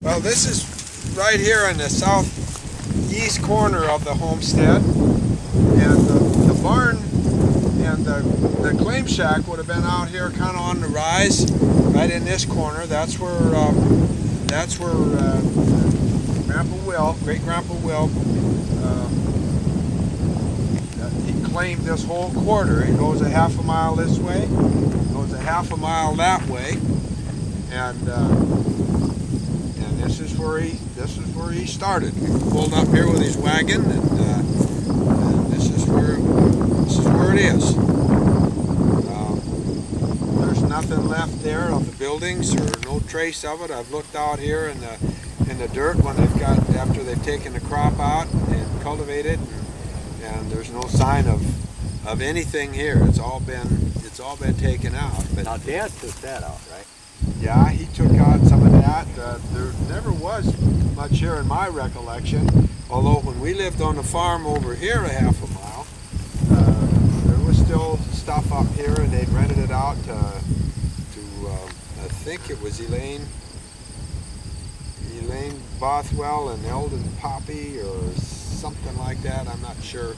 Well, this is right here in the southeast corner of the homestead, and the barn and the claim shack would have been out here kind of on the rise, right in this corner. That's where Grandpa Will, Great Grandpa Will, he claimed this whole quarter. It goes a half a mile this way, goes a half a mile that way, and this is where he started. He pulled up here with his wagon, and this is where it is. There's nothing left there of the buildings, or no trace of it. I've looked out here in the dirt when after they've taken the crop out and cultivated, and there's no sign of anything here. It's all been taken out. But now Dad took that out, right? Yeah, he took out some of that. There never was much here in my recollection, although when we lived on the farm over here a half a mile, there was still stuff up here, and they'd rented it out to I think it was Elaine Bothwell and Eldon Poppy or something like that. I'm not sure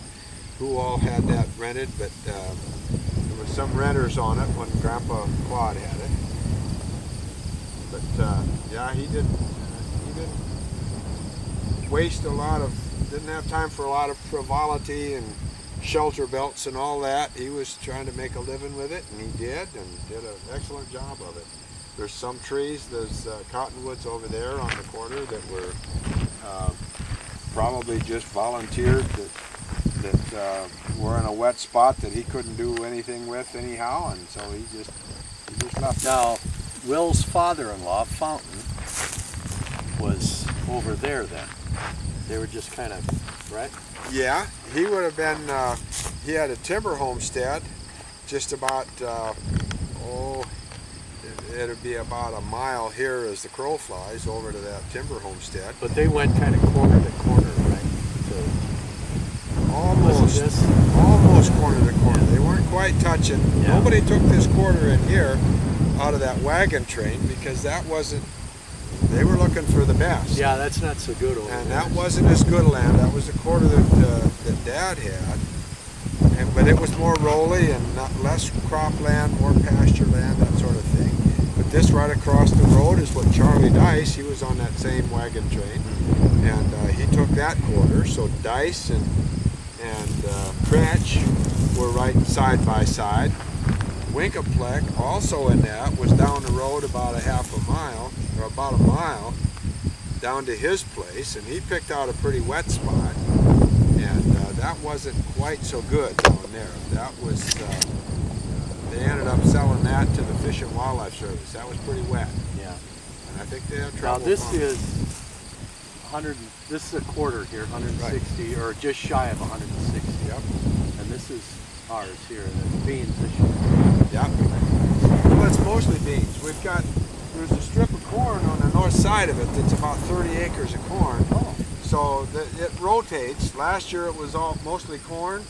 who all had that rented, but there were some renters on it when Grandpa Claude had it. But yeah, he didn't waste didn't have time for a lot of frivolity and shelter belts and all that. He was trying to make a living with it, and he did an excellent job of it. There's some trees, there's cottonwoods over there on the corner that were probably just volunteered that were in a wet spot that he couldn't do anything with anyhow, and so he just left. Now, Will's father-in-law, Fountain, was over there then. They were just kind of, right? Yeah, he would have been, he had a timber homestead just about, it'd be about a mile here as the crow flies over to that timber homestead. But they went kind of corner to corner, right? So almost corner to corner. They weren't quite touching. Yeah. Nobody took this quarter in here out of that wagon train because that wasn't, they were looking for the best. Yeah, that's not so good over and there. That wasn't as good land. That was the quarter that Dad had. But it was more rolly and less cropland, more pasture land, that sort of thing. But this right across the road is what Charlie Dice, he was on that same wagon train, and he took that quarter. So Dice and Krech were right side by side. Winkapleck, also in that, was down the road about a half a mile, or about a mile, down to his place, and he picked out a pretty wet spot, and that wasn't quite so good down there. That was, they ended up selling that to the Fish and Wildlife Service. That was pretty wet. Yeah. And I think they had trouble. Now this is this is a quarter here, 160, right, or just shy of 160. Yep. And this is ours here, and it's beans this year. Yep. Well, it's mostly beans. There's a strip of corn on the north side of it that's about 30 acres of corn. Oh. So it rotates. Last year it was all mostly corn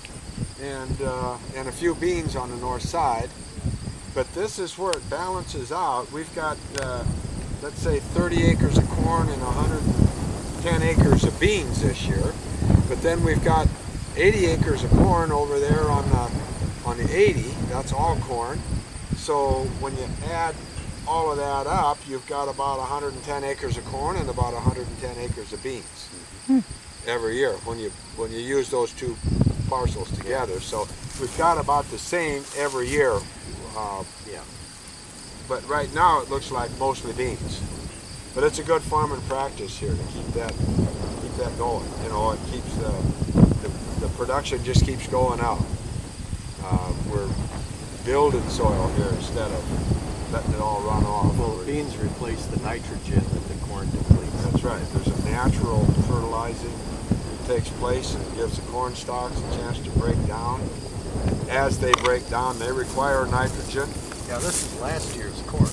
and a few beans on the north side. But this is where it balances out. We've got, let's say, 30 acres of corn and 110 acres of beans this year. But then we've got 80 acres of corn over there on the 80. That's all corn. So when you add all of that up, you've got about 110 acres of corn and about 110 acres of beans every year when you use those two parcels together. So we've got about the same every year. Yeah. But right now it looks like mostly beans. But it's a good farming practice here to keep that going. You know, it keeps the production just keeps going out. We're building soil here instead of letting it all run off. Well, the beans replace the nitrogen that the corn depletes. That's right. There's a natural fertilizing that takes place and gives the corn stalks a chance to break down. As they break down, they require nitrogen. Yeah, this is last year's corn.